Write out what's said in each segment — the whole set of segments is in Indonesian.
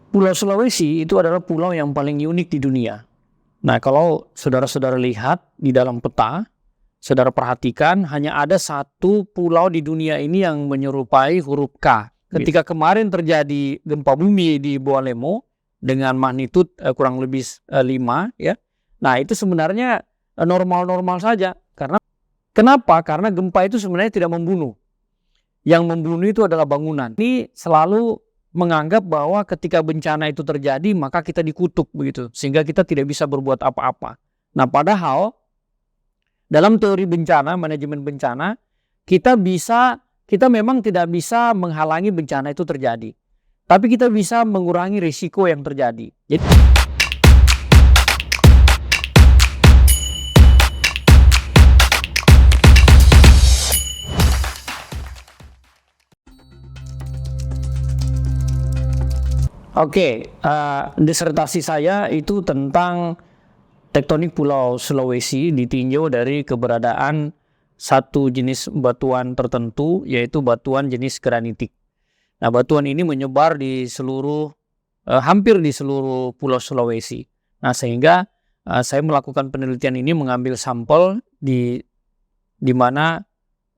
Pulau Sulawesi itu adalah pulau yang paling unik di dunia. Nah, kalau saudara-saudara lihat di dalam peta, saudara perhatikan hanya ada satu pulau di dunia ini yang menyerupai huruf K. Ketika kemarin terjadi gempa bumi di Bawah Lemo dengan magnitud kurang lebih 5 ya. Nah, itu sebenarnya normal-normal saja. Kenapa? Karena gempa itu sebenarnya tidak membunuh. Yang membunuh itu adalah bangunan. Ini selalu menganggap bahwa ketika bencana itu terjadi maka kita dikutuk begitu, sehingga kita tidak bisa berbuat apa-apa. Nah, padahal dalam teori bencana, manajemen bencana, kita memang tidak bisa menghalangi bencana itu terjadi, tapi kita bisa mengurangi risiko yang terjadi. Disertasi saya itu tentang tektonik Pulau Sulawesi ditinjau dari keberadaan satu jenis batuan tertentu, yaitu batuan jenis granitik. Nah, batuan ini menyebar di hampir di seluruh Pulau Sulawesi. Nah, sehingga saya melakukan penelitian ini mengambil sampel di mana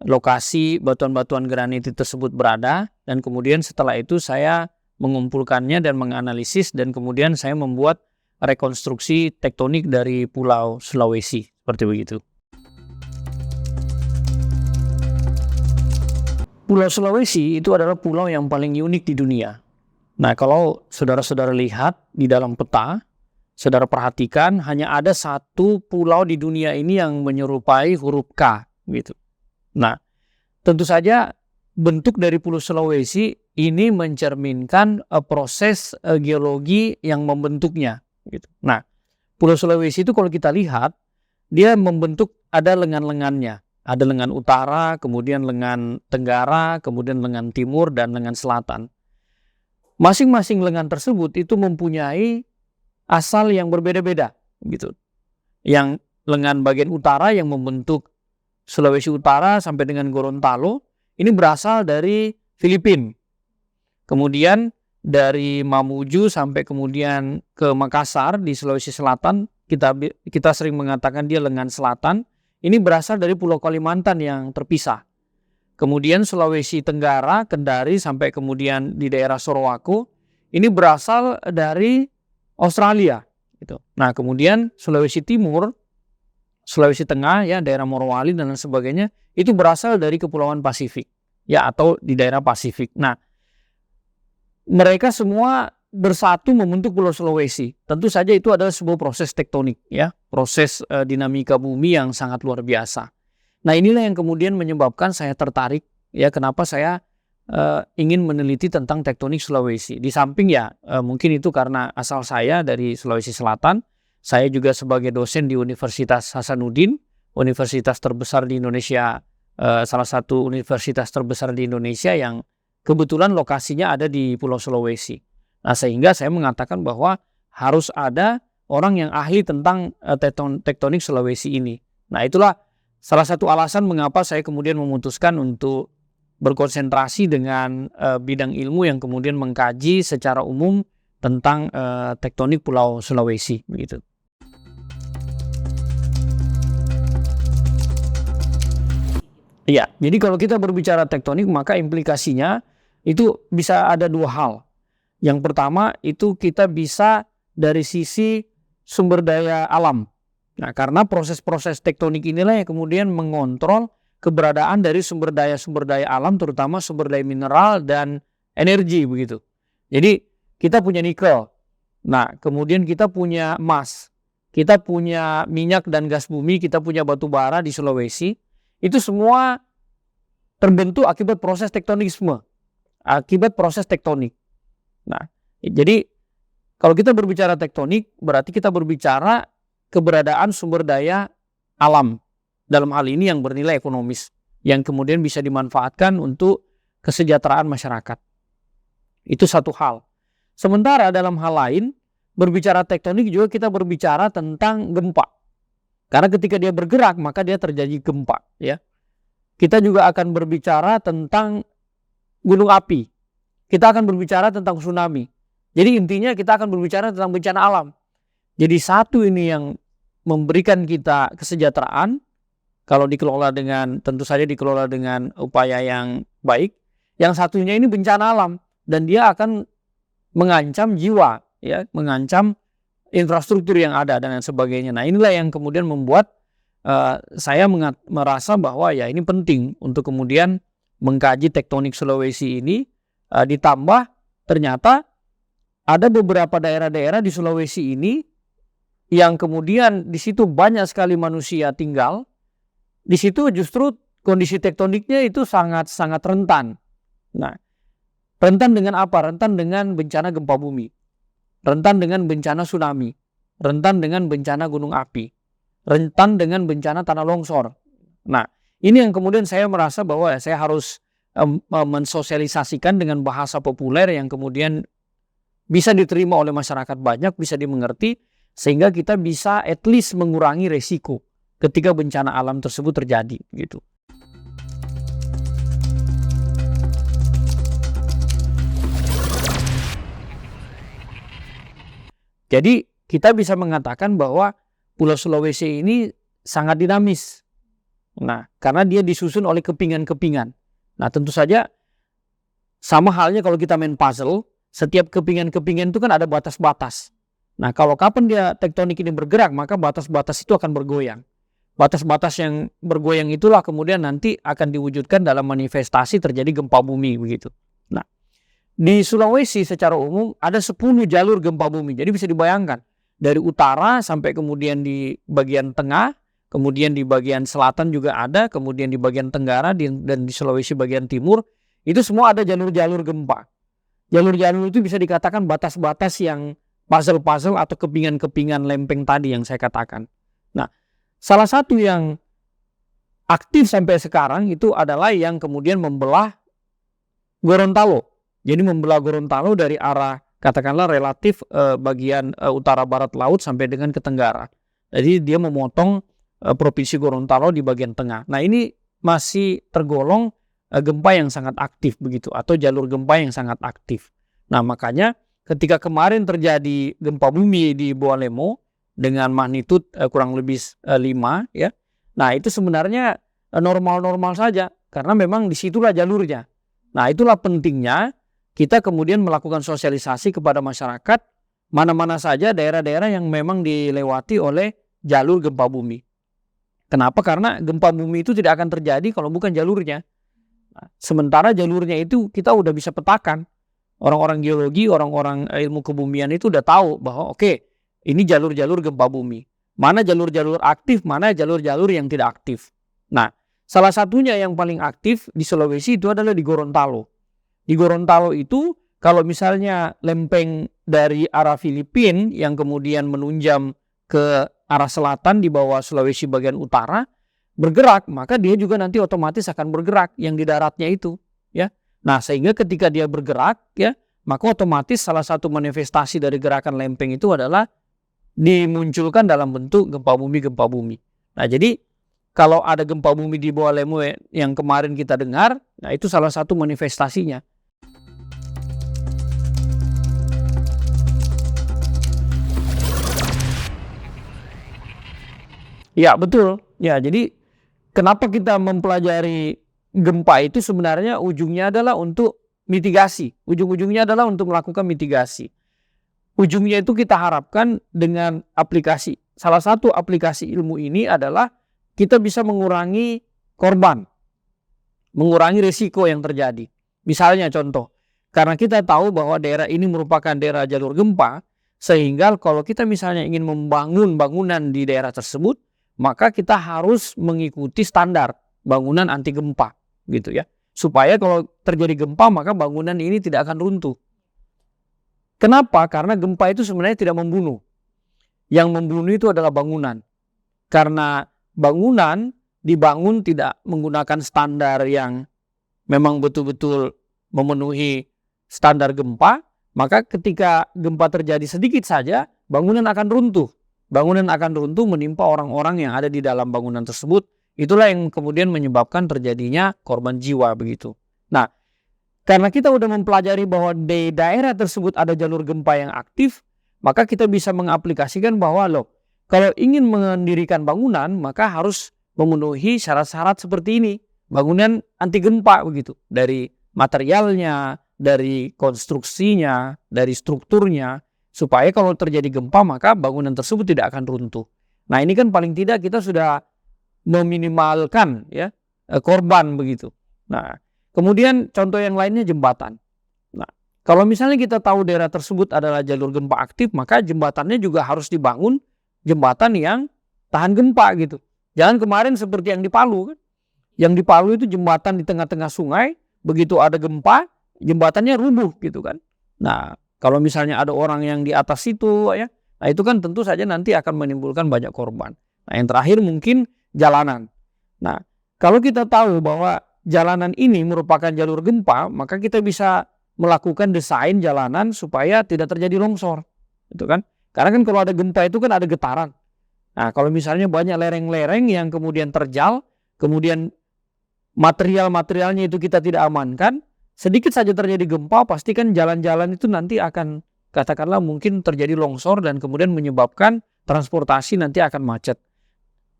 lokasi batuan-batuan granitik tersebut berada, dan kemudian setelah itu saya mengumpulkannya dan menganalisis, dan kemudian saya membuat rekonstruksi tektonik dari Pulau Sulawesi, seperti begitu. Pulau Sulawesi itu adalah pulau yang paling unik di dunia. Nah, kalau saudara-saudara lihat di dalam peta, saudara perhatikan hanya ada satu pulau di dunia ini yang menyerupai huruf K, gitu. Nah, tentu saja bentuk dari Pulau Sulawesi ini mencerminkan proses geologi yang membentuknya, gitu. Nah, Pulau Sulawesi itu kalau kita lihat, dia membentuk ada lengan-lengannya. Ada lengan utara, kemudian lengan tenggara, kemudian lengan timur, dan lengan selatan. Masing-masing lengan tersebut itu mempunyai asal yang berbeda-beda, gitu. Yang lengan bagian utara yang membentuk Sulawesi Utara sampai dengan Gorontalo, ini berasal dari Filipina. Kemudian dari Mamuju sampai kemudian ke Makassar di Sulawesi Selatan, kita sering mengatakan dia lengan selatan. Ini berasal dari Pulau Kalimantan yang terpisah. Kemudian Sulawesi Tenggara, Kendari sampai kemudian di daerah Sorowako, ini berasal dari Australia, gitu. Nah, kemudian Sulawesi Timur, Sulawesi Tengah, ya, daerah Morowali dan lain sebagainya, itu berasal dari Kepulauan Pasifik, ya, atau di daerah Pasifik. Nah, mereka semua bersatu membentuk Pulau Sulawesi. Tentu saja itu adalah sebuah proses tektonik, ya, proses dinamika bumi yang sangat luar biasa. Nah, inilah yang kemudian menyebabkan saya tertarik, ya, kenapa saya ingin meneliti tentang tektonik Sulawesi. Di samping ya mungkin itu karena asal saya dari Sulawesi Selatan. Saya juga sebagai dosen di Universitas Hasanuddin, universitas terbesar di Indonesia, salah satu universitas terbesar di Indonesia yang kebetulan lokasinya ada di Pulau Sulawesi. Nah, sehingga saya mengatakan bahwa harus ada orang yang ahli tentang tektonik Sulawesi ini. Nah, itulah salah satu alasan mengapa saya kemudian memutuskan untuk berkonsentrasi dengan bidang ilmu yang kemudian mengkaji secara umum tentang tektonik Pulau Sulawesi, begitu. Ya, jadi kalau kita berbicara tektonik maka implikasinya itu bisa ada dua hal. Yang pertama itu kita bisa dari sisi sumber daya alam. Nah, karena proses-proses tektonik inilah yang kemudian mengontrol keberadaan dari sumber daya alam, terutama sumber daya mineral dan energi, begitu. Jadi kita punya nikel. Nah, kemudian kita punya emas. Kita punya minyak dan gas bumi, kita punya batu bara di Sulawesi. Itu semua terbentuk akibat proses tektonikisme, akibat proses tektonik. Nah, jadi kalau kita berbicara tektonik, berarti kita berbicara keberadaan sumber daya alam. Dalam hal ini yang bernilai ekonomis, yang kemudian bisa dimanfaatkan untuk kesejahteraan masyarakat. Itu satu hal. Sementara dalam hal lain, berbicara tektonik juga kita berbicara tentang gempa. Karena ketika dia bergerak, maka dia terjadi gempa, ya. Kita juga akan berbicara tentang gunung api. Kita akan berbicara tentang tsunami. Jadi intinya kita akan berbicara tentang bencana alam. Jadi satu ini yang memberikan kita kesejahteraan kalau dikelola dengan, tentu saja dikelola dengan upaya yang baik. Yang satunya ini bencana alam dan dia akan mengancam jiwa, ya, mengancam infrastruktur yang ada dan lain sebagainya. Nah, inilah yang kemudian membuat saya merasa bahwa ya ini penting untuk kemudian mengkaji tektonik Sulawesi ini, ditambah ternyata ada beberapa daerah-daerah di Sulawesi ini yang kemudian di situ banyak sekali manusia tinggal. Di situ justru kondisi tektoniknya itu sangat rentan. Nah, rentan dengan apa? Rentan dengan bencana gempa bumi, rentan dengan bencana tsunami, rentan dengan bencana gunung api, rentan dengan bencana tanah longsor. Nah, ini yang kemudian saya merasa bahwa saya harus mensosialisasikan dengan bahasa populer yang kemudian bisa diterima oleh masyarakat banyak, bisa dimengerti, sehingga kita bisa at least mengurangi resiko ketika bencana alam tersebut terjadi, gitu. Jadi kita bisa mengatakan bahwa Pulau Sulawesi ini sangat dinamis. Nah, karena dia disusun oleh kepingan-kepingan. Nah, tentu saja sama halnya kalau kita main puzzle, setiap kepingan-kepingan itu kan ada batas-batas. Nah, kalau kapan dia tektonik ini bergerak, maka batas-batas itu akan bergoyang. Batas-batas yang bergoyang itulah kemudian nanti akan diwujudkan dalam manifestasi terjadi gempa bumi, begitu. Nah, di Sulawesi secara umum ada 10 jalur gempa bumi. Jadi bisa dibayangkan dari utara sampai kemudian di bagian tengah, kemudian di bagian selatan juga ada, kemudian di bagian tenggara dan di Sulawesi bagian timur, itu semua ada jalur-jalur gempa. Jalur-jalur itu bisa dikatakan batas-batas yang puzzle-puzzle atau kepingan-kepingan lempeng tadi yang saya katakan. Nah, salah satu yang aktif sampai sekarang itu adalah yang kemudian membelah Gorontalo. Jadi membelah Gorontalo dari arah katakanlah relatif bagian utara barat laut sampai dengan ke tenggara. Jadi dia memotong provinsi Gorontalo di bagian tengah. Nah, ini masih tergolong gempa yang sangat aktif begitu, atau jalur gempa yang sangat aktif. Nah, makanya ketika kemarin terjadi gempa bumi di Boalemo dengan magnitud kurang lebih 5, ya. Nah, itu sebenarnya normal-normal saja karena memang disitulah jalurnya. Nah, itulah pentingnya kita kemudian melakukan sosialisasi kepada masyarakat mana-mana saja daerah-daerah yang memang dilewati oleh jalur gempa bumi. Kenapa? Karena gempa bumi itu tidak akan terjadi kalau bukan jalurnya. Nah, sementara jalurnya itu kita udah bisa petakan. Orang-orang geologi, orang-orang ilmu kebumian itu udah tahu bahwa oke, ini jalur-jalur gempa bumi. Mana jalur-jalur aktif, mana jalur-jalur yang tidak aktif. Nah, salah satunya yang paling aktif di Sulawesi itu adalah di Gorontalo. Di Gorontalo itu kalau misalnya lempeng dari arah Filipina yang kemudian menunjam ke arah selatan di bawah Sulawesi bagian utara bergerak, maka dia juga nanti otomatis akan bergerak yang di daratnya itu, ya. Nah, sehingga ketika dia bergerak, ya, maka otomatis salah satu manifestasi dari gerakan lempeng itu adalah dimunculkan dalam bentuk gempa bumi. Nah, jadi kalau ada gempa bumi di Boalemo yang kemarin kita dengar, nah itu salah satu manifestasinya. Ya, betul. Ya, jadi kenapa kita mempelajari gempa itu sebenarnya ujungnya adalah untuk mitigasi. Ujung-ujungnya adalah untuk melakukan mitigasi. Ujungnya itu kita harapkan dengan aplikasi. Salah satu aplikasi ilmu ini adalah kita bisa mengurangi korban, mengurangi risiko yang terjadi. Misalnya contoh, karena kita tahu bahwa daerah ini merupakan daerah jalur gempa, sehingga kalau kita misalnya ingin membangun bangunan di daerah tersebut, maka kita harus mengikuti standar bangunan anti gempa, gitu ya. Supaya kalau terjadi gempa maka bangunan ini tidak akan runtuh. Kenapa? Karena gempa itu sebenarnya tidak membunuh. Yang membunuh itu adalah bangunan. Karena bangunan dibangun tidak menggunakan standar yang memang betul-betul memenuhi standar gempa, maka ketika gempa terjadi sedikit saja, bangunan akan runtuh. Bangunan akan runtuh menimpa orang-orang yang ada di dalam bangunan tersebut. Itulah yang kemudian menyebabkan terjadinya korban jiwa begitu. Nah, karena kita udah mempelajari bahwa di daerah tersebut ada jalur gempa yang aktif, maka kita bisa mengaplikasikan bahwa kalau ingin mendirikan bangunan maka harus memenuhi syarat-syarat seperti ini. Bangunan anti gempa begitu. Dari materialnya, dari konstruksinya, dari strukturnya, supaya kalau terjadi gempa maka bangunan tersebut tidak akan runtuh. Nah, ini kan paling tidak kita sudah meminimalkan ya korban begitu. Nah, kemudian contoh yang lainnya jembatan. Nah, kalau misalnya kita tahu daerah tersebut adalah jalur gempa aktif, maka jembatannya juga harus dibangun jembatan yang tahan gempa gitu. Jangan kemarin seperti yang di Palu kan. Yang di Palu itu jembatan di tengah-tengah sungai, begitu ada gempa, jembatannya rubuh gitu kan. Nah, kalau misalnya ada orang yang di atas itu ya, nah itu kan tentu saja nanti akan menimbulkan banyak korban. Nah, yang terakhir mungkin jalanan. Nah, kalau kita tahu bahwa jalanan ini merupakan jalur gempa, maka kita bisa melakukan desain jalanan supaya tidak terjadi longsor. Gitu kan? Karena kan kalau ada gempa itu kan ada getaran. Nah, kalau misalnya banyak lereng-lereng yang kemudian terjal, kemudian material-materialnya itu kita tidak amankan, sedikit saja terjadi gempa, pastikan jalan-jalan itu nanti akan katakanlah mungkin terjadi longsor dan kemudian menyebabkan transportasi nanti akan macet.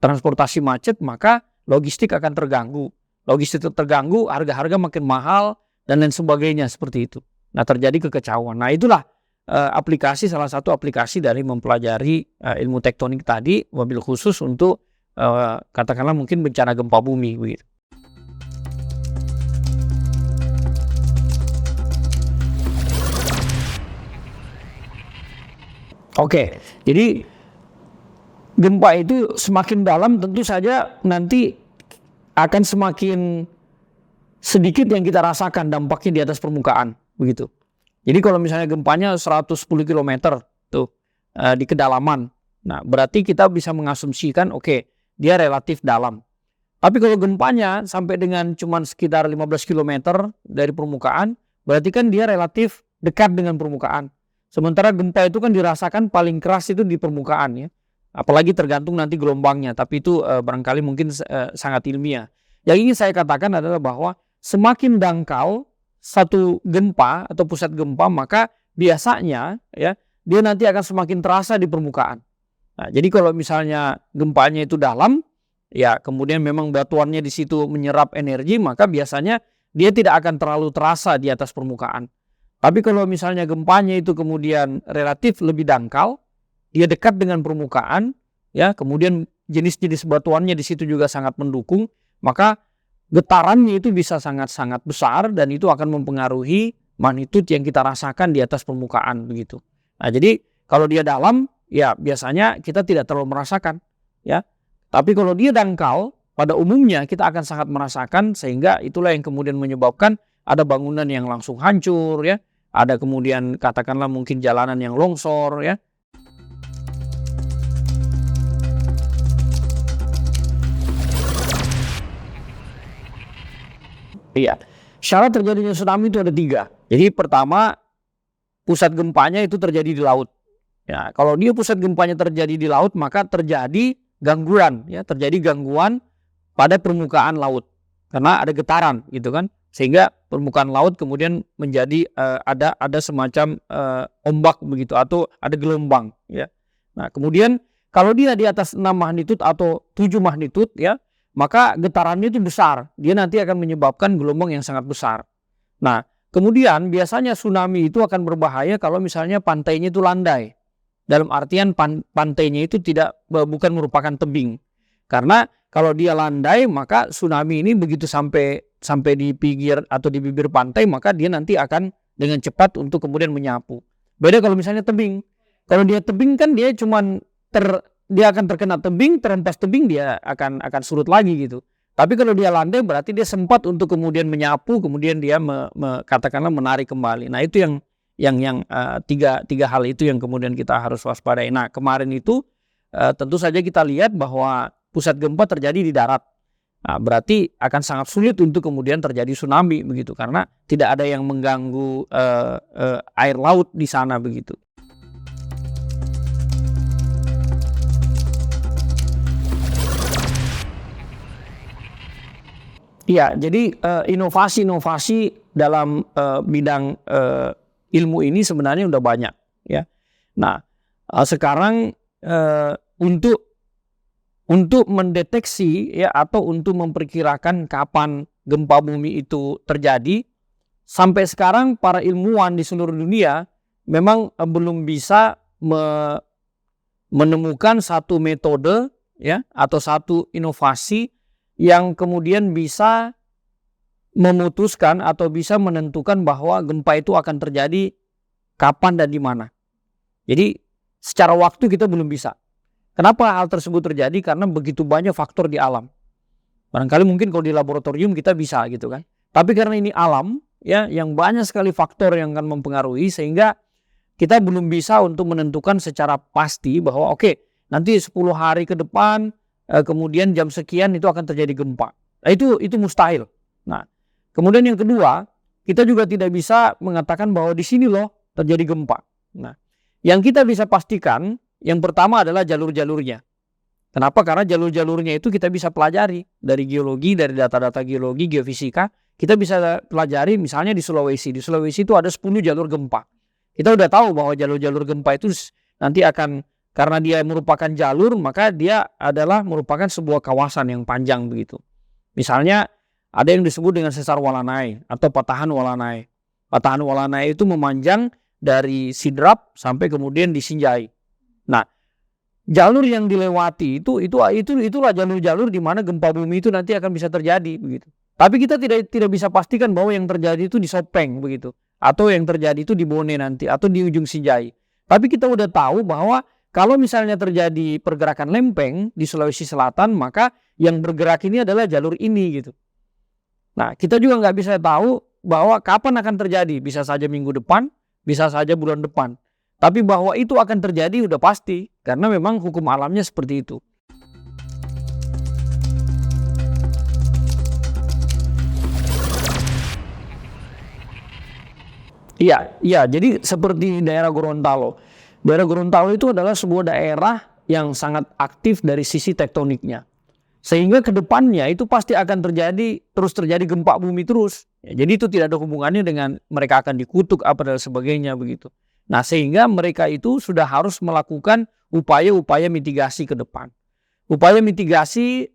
Transportasi macet, maka logistik akan terganggu. Logistik terganggu, harga-harga makin mahal, dan lain sebagainya seperti itu. Nah, terjadi kekacauan. Nah, itulah salah satu aplikasi dari mempelajari ilmu tektonik tadi, wabil khusus untuk katakanlah mungkin bencana gempa bumi begitu. Oke, jadi gempa itu semakin dalam tentu saja nanti akan semakin sedikit yang kita rasakan dampaknya di atas permukaan begitu. Jadi kalau misalnya gempanya 110 km tuh di kedalaman, nah berarti kita bisa mengasumsikan dia relatif dalam. Tapi kalau gempanya sampai dengan cuman sekitar 15 km dari permukaan, berarti kan dia relatif dekat dengan permukaan. Sementara gempa itu kan dirasakan paling keras itu di permukaan ya. Apalagi tergantung nanti gelombangnya, tapi itu barangkali mungkin sangat ilmiah. Yang ingin saya katakan adalah bahwa semakin dangkal satu gempa atau pusat gempa, maka biasanya ya dia nanti akan semakin terasa di permukaan. Nah, jadi kalau misalnya gempanya itu dalam, ya kemudian memang batuannya di situ menyerap energi, maka biasanya dia tidak akan terlalu terasa di atas permukaan. Tapi kalau misalnya gempanya itu kemudian relatif lebih dangkal, dia dekat dengan permukaan, ya kemudian jenis-jenis batuannya di situ juga sangat mendukung, maka getarannya itu bisa sangat-sangat besar dan itu akan mempengaruhi magnitude yang kita rasakan di atas permukaan begitu. Nah, jadi kalau dia dalam, ya biasanya kita tidak terlalu merasakan, ya. Tapi kalau dia dangkal, pada umumnya kita akan sangat merasakan, sehingga itulah yang kemudian menyebabkan ada bangunan yang langsung hancur, ya. Ada kemudian katakanlah mungkin jalanan yang longsor ya. Iya, syarat terjadinya tsunami itu ada 3. Jadi pertama, pusat gempanya itu terjadi di laut. Ya, kalau dia pusat gempanya terjadi di laut, maka terjadi gangguan ya, terjadi gangguan pada permukaan laut. Karena ada getaran gitu kan. Sehingga permukaan laut kemudian menjadi ada semacam ombak begitu atau ada gelombang ya. Nah, kemudian kalau dia di atas 6 magnitude atau 7 magnitude ya, maka getarannya itu besar. Dia nanti akan menyebabkan gelombang yang sangat besar. Nah, kemudian biasanya tsunami itu akan berbahaya kalau misalnya pantainya itu landai. Dalam artian pantainya itu bukan merupakan tebing. Karena kalau dia landai, maka tsunami ini begitu sampai di pinggir atau di bibir pantai, maka dia nanti akan dengan cepat untuk kemudian menyapu. Beda kalau misalnya tebing. Kalau dia tebing kan dia dia akan terkena tebing, terhempas tebing, dia akan surut lagi gitu. Tapi kalau dia landai berarti dia sempat untuk kemudian menyapu, kemudian dia katakanlah menarik kembali. Nah, itu yang tiga hal itu yang kemudian kita harus waspadai. Nah, kemarin itu tentu saja kita lihat bahwa pusat gempa terjadi di darat. Nah, berarti akan sangat sulit untuk kemudian terjadi tsunami begitu, karena tidak ada yang mengganggu air laut di sana begitu. Iya, jadi inovasi-inovasi dalam bidang ilmu ini sebenarnya udah banyak, ya. Nah, sekarang untuk mendeteksi, ya, atau untuk memperkirakan kapan gempa bumi itu terjadi, sampai sekarang para ilmuwan di seluruh dunia memang belum bisa menemukan satu metode, ya, atau satu inovasi yang kemudian bisa memutuskan atau bisa menentukan bahwa gempa itu akan terjadi kapan dan di mana. Jadi secara waktu kita belum bisa. Kenapa hal tersebut terjadi? Karena begitu banyak faktor di alam. Barangkali mungkin kalau di laboratorium kita bisa gitu kan. Tapi karena ini alam, ya, yang banyak sekali faktor yang akan mempengaruhi, sehingga kita belum bisa untuk menentukan secara pasti bahwa oke, nanti 10 hari ke depan kemudian jam sekian itu akan terjadi gempa. Nah, itu mustahil. Nah, kemudian yang kedua, kita juga tidak bisa mengatakan bahwa di sini loh terjadi gempa. Nah, yang kita bisa pastikan yang pertama adalah jalur-jalurnya. Kenapa? Karena jalur-jalurnya itu kita bisa pelajari dari geologi, dari data-data geologi, geofisika. Kita bisa pelajari misalnya di Sulawesi. Di Sulawesi itu ada 10 jalur gempa. Kita udah tahu bahwa jalur-jalur gempa itu nanti akan, karena dia merupakan jalur, maka dia adalah merupakan sebuah kawasan yang panjang begitu. Misalnya ada yang disebut dengan sesar Walanai atau patahan Walanai. Patahan Walanai itu memanjang dari Sidrap sampai kemudian di Sinjai. Nah, jalur yang dilewati itulah jalur-jalur di mana gempa bumi itu nanti akan bisa terjadi begitu. Tapi kita tidak bisa pastikan bahwa yang terjadi itu di Sopeng begitu, atau yang terjadi itu di Bone nanti, atau di ujung Sinjai. Tapi kita udah tahu bahwa kalau misalnya terjadi pergerakan lempeng di Sulawesi Selatan, maka yang bergerak ini adalah jalur ini gitu. Nah, kita juga nggak bisa tahu bahwa kapan akan terjadi. Bisa saja minggu depan, bisa saja bulan depan. Tapi bahwa itu akan terjadi udah pasti, karena memang hukum alamnya seperti itu. Iya, jadi seperti daerah Gorontalo. Daerah Gorontalo itu adalah sebuah daerah yang sangat aktif dari sisi tektoniknya. Sehingga ke depannya itu pasti akan terus terjadi gempa bumi terus. Ya, jadi itu tidak ada hubungannya dengan mereka akan dikutuk apa dan sebagainya begitu. Nah, sehingga mereka itu sudah harus melakukan upaya-upaya mitigasi ke depan. Upaya mitigasi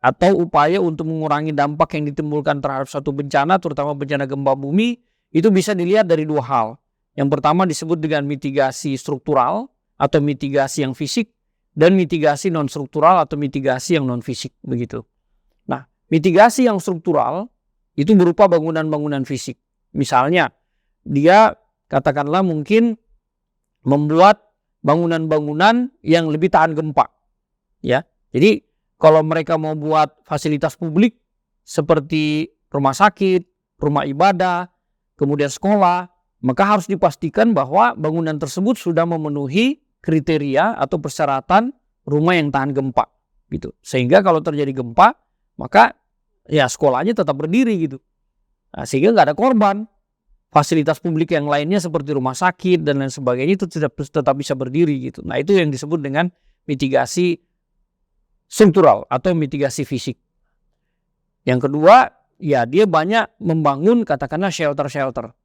atau upaya untuk mengurangi dampak yang ditimbulkan terhadap suatu bencana, terutama bencana gempa bumi, itu bisa dilihat dari dua hal. Yang pertama disebut dengan mitigasi struktural atau mitigasi yang fisik, dan mitigasi non-struktural atau mitigasi yang non-fisik begitu. Nah, mitigasi yang struktural itu berupa bangunan-bangunan fisik. Misalnya, dia katakanlah mungkin membuat bangunan-bangunan yang lebih tahan gempa. Ya, jadi kalau mereka mau buat fasilitas publik seperti rumah sakit, rumah ibadah, kemudian sekolah, maka harus dipastikan bahwa bangunan tersebut sudah memenuhi kriteria atau persyaratan rumah yang tahan gempa gitu. Sehingga kalau terjadi gempa, maka ya sekolahnya tetap berdiri gitu. Nah, sehingga nggak ada korban. Fasilitas publik yang lainnya seperti rumah sakit dan lain sebagainya itu tetap bisa berdiri gitu. Nah, itu yang disebut dengan mitigasi struktural atau mitigasi fisik. Yang kedua, ya dia banyak membangun katakanlah shelter-shelter.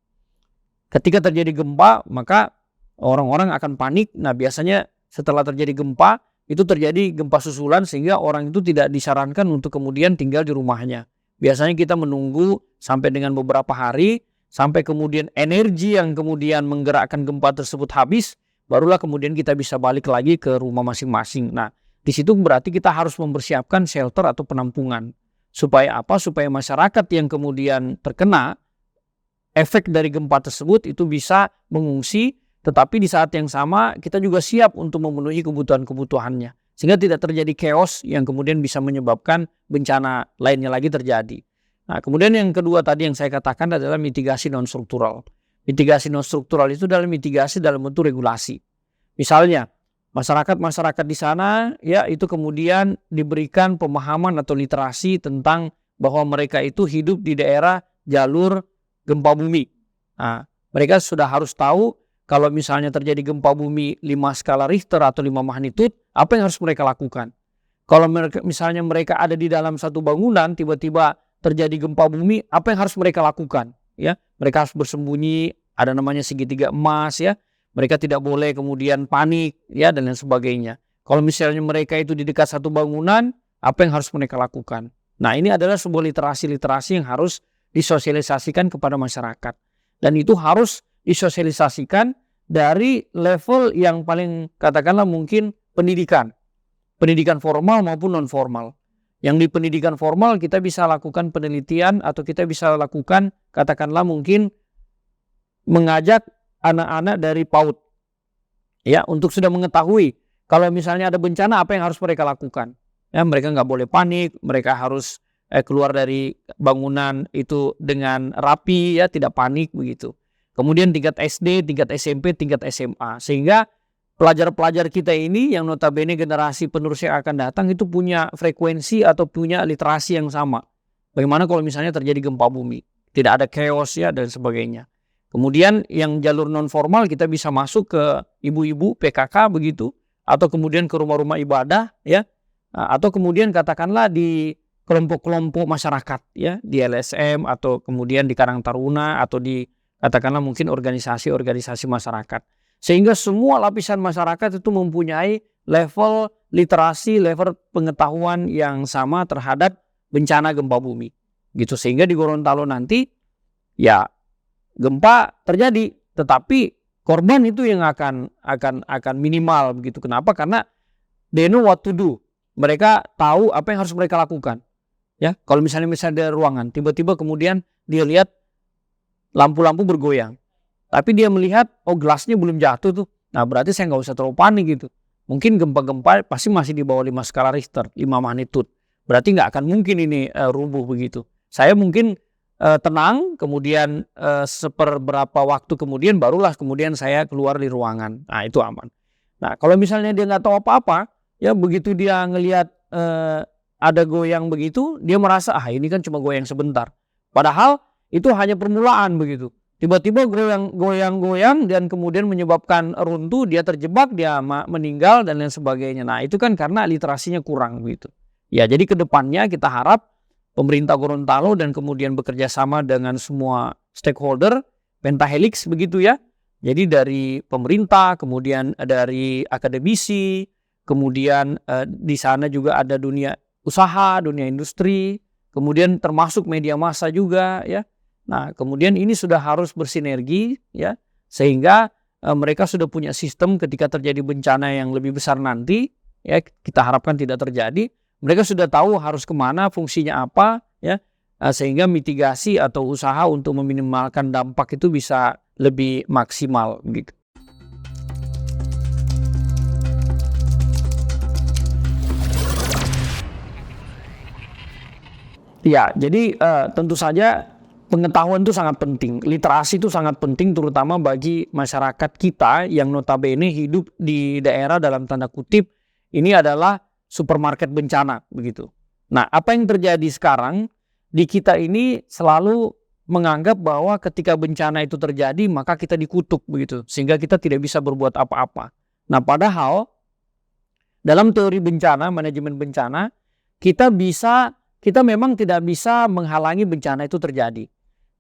Ketika terjadi gempa, maka orang-orang akan panik. Nah, biasanya setelah terjadi gempa, itu terjadi gempa susulan sehingga orang itu tidak disarankan untuk kemudian tinggal di rumahnya. Biasanya kita menunggu sampai dengan beberapa hari, sampai kemudian energi yang kemudian menggerakkan gempa tersebut habis, barulah kemudian kita bisa balik lagi ke rumah masing-masing. Nah, di situ berarti kita harus mempersiapkan shelter atau penampungan. Supaya apa? Supaya masyarakat yang kemudian terkena efek dari gempa tersebut itu bisa mengungsi, tetapi di saat yang sama kita juga siap untuk memenuhi kebutuhan-kebutuhannya. Sehingga tidak terjadi chaos yang kemudian bisa menyebabkan bencana lainnya lagi terjadi. Nah, kemudian yang kedua tadi yang saya katakan adalah mitigasi non-struktural. Mitigasi non-struktural itu adalah mitigasi dalam bentuk regulasi. Misalnya, masyarakat-masyarakat di sana ya itu kemudian diberikan pemahaman atau literasi tentang bahwa mereka itu hidup di daerah jalur gempa bumi. Nah, mereka sudah harus tahu kalau misalnya terjadi gempa bumi 5 skala Richter atau 5 magnitude, apa yang harus mereka lakukan? Kalau misalnya mereka ada di dalam satu bangunan, tiba-tiba terjadi gempa bumi, apa yang harus mereka lakukan? ya. Mereka harus bersembunyi, ada namanya segitiga emas ya. Mereka tidak boleh kemudian panik ya dan lain sebagainya. Kalau misalnya mereka itu di dekat satu bangunan, apa yang harus mereka lakukan? Nah, ini adalah sebuah literasi-literasi yang harus disosialisasikan kepada masyarakat. Dan itu harus disosialisasikan dari level yang paling katakanlah mungkin pendidikan. Pendidikan formal maupun non formal. Yang di pendidikan formal kita bisa lakukan penelitian atau kita bisa lakukan katakanlah mungkin mengajak anak-anak dari PAUD ya untuk sudah mengetahui kalau misalnya ada bencana apa yang harus mereka lakukan. Ya, mereka nggak boleh panik, mereka harus keluar dari bangunan itu dengan rapi ya, tidak panik begitu. Kemudian tingkat SD, tingkat SMP, tingkat SMA sehingga pelajar-pelajar kita ini yang notabene generasi penerus yang akan datang itu punya frekuensi atau punya literasi yang sama. Bagaimana kalau misalnya terjadi gempa bumi? Tidak ada chaos ya dan sebagainya. Kemudian yang jalur non formal kita bisa masuk ke ibu-ibu PKK begitu. Atau kemudian ke rumah-rumah ibadah ya. Atau kemudian katakanlah di kelompok-kelompok masyarakat ya. Di LSM atau kemudian di Karang Taruna atau di katakanlah mungkin organisasi-organisasi masyarakat. Sehingga semua lapisan masyarakat itu mempunyai level literasi, level pengetahuan yang sama terhadap bencana gempa bumi. Gitu sehingga di Gorontalo nanti ya gempa terjadi, tetapi korban itu yang akan minimal begitu. Kenapa? Karena they know what to do. Mereka tahu apa yang harus mereka lakukan. Ya, kalau misalnya di ruangan, tiba-tiba kemudian dia lihat lampu-lampu bergoyang. Tapi dia melihat, oh gelasnya belum jatuh tuh. Nah berarti saya nggak usah terlalu panik gitu. Mungkin gempa-gempa pasti masih di bawah 5 skala Richter, 5 magnitude. Berarti nggak akan mungkin ini rubuh begitu. Saya mungkin tenang, kemudian seperberapa waktu kemudian barulah kemudian saya keluar di ruangan. Nah itu aman. Nah kalau misalnya dia nggak tahu apa-apa, ya begitu dia ngelihat ada goyang begitu, dia merasa ini kan cuma goyang sebentar. Padahal itu hanya permulaan begitu. Tiba-tiba goyang-goyang dan kemudian menyebabkan runtuh, dia terjebak, dia meninggal dan lain sebagainya. Nah itu kan karena literasinya kurang begitu. Ya jadi kedepannya kita harap pemerintah Gorontalo dan kemudian bekerja sama dengan semua stakeholder, pentahelix begitu ya. Jadi dari pemerintah, kemudian dari akademisi, kemudian di sana juga ada dunia usaha, dunia industri, kemudian termasuk media massa juga ya. Nah, kemudian ini sudah harus bersinergi ya sehingga mereka sudah punya sistem ketika terjadi bencana yang lebih besar nanti ya kita harapkan tidak terjadi. Mereka sudah tahu harus kemana, fungsinya apa ya sehingga mitigasi atau usaha untuk meminimalkan dampak itu bisa lebih maksimal gitu. Ya, jadi tentu saja pengetahuan itu sangat penting, literasi itu sangat penting terutama bagi masyarakat kita yang notabene hidup di daerah dalam tanda kutip ini adalah supermarket bencana begitu. Nah, apa yang terjadi sekarang di kita ini selalu menganggap bahwa ketika bencana itu terjadi maka kita dikutuk begitu sehingga kita tidak bisa berbuat apa-apa. Nah, padahal dalam teori bencana, manajemen bencana, kita memang tidak bisa menghalangi bencana itu terjadi.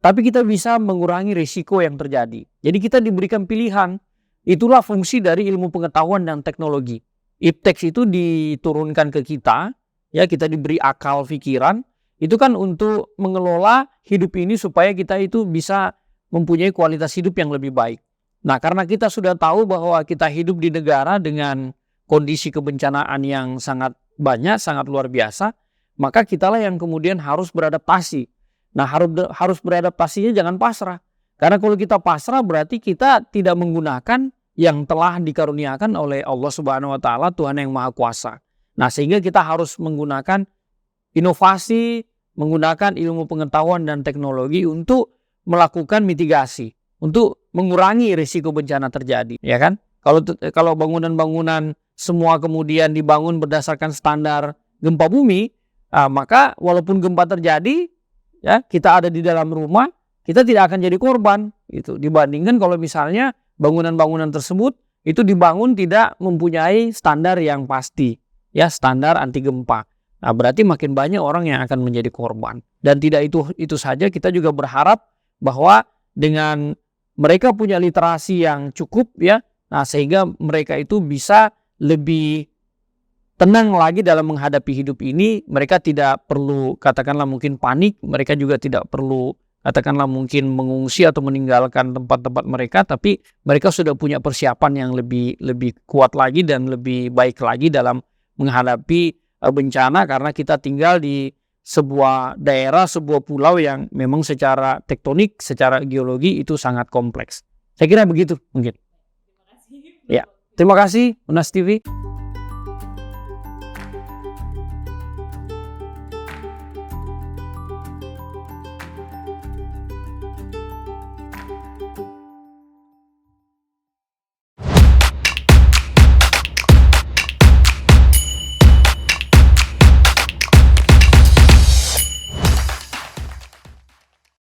Tapi kita bisa mengurangi risiko yang terjadi. Jadi kita diberikan pilihan. Itulah fungsi dari ilmu pengetahuan dan teknologi. Iptek itu diturunkan ke kita, ya kita diberi akal pikiran. Itu kan untuk mengelola hidup ini supaya kita itu bisa mempunyai kualitas hidup yang lebih baik. Nah, karena kita sudah tahu bahwa kita hidup di negara dengan kondisi kebencanaan yang sangat banyak, sangat luar biasa, maka kitalah yang kemudian harus beradaptasi. Nah, harus beradaptasinya jangan pasrah. Karena kalau kita pasrah berarti kita tidak menggunakan yang telah dikaruniakan oleh Allah Subhanahu wa taala, Tuhan yang Maha Kuasa. Nah, sehingga kita harus menggunakan inovasi, menggunakan ilmu pengetahuan dan teknologi untuk melakukan mitigasi, untuk mengurangi risiko bencana terjadi, ya kan? Kalau bangunan-bangunan semua kemudian dibangun berdasarkan standar gempa bumi, maka walaupun gempa terjadi, ya kita ada di dalam rumah, kita tidak akan jadi korban gitu. Dibandingkan kalau misalnya bangunan-bangunan tersebut itu dibangun tidak mempunyai standar yang pasti, ya standar anti gempa. Nah, berarti makin banyak orang yang akan menjadi korban. Dan tidak itu saja, kita juga berharap bahwa dengan mereka punya literasi yang cukup ya, nah sehingga mereka itu bisa lebih tenang lagi dalam menghadapi hidup ini. Mereka tidak perlu katakanlah mungkin panik, mereka juga tidak perlu katakanlah mungkin mengungsi atau meninggalkan tempat-tempat mereka, tapi mereka sudah punya persiapan yang lebih kuat lagi dan lebih baik lagi dalam menghadapi bencana, karena kita tinggal di sebuah daerah, sebuah pulau yang memang secara tektonik, secara geologi itu sangat kompleks. Saya kira begitu mungkin. Ya, terima kasih Unas TV.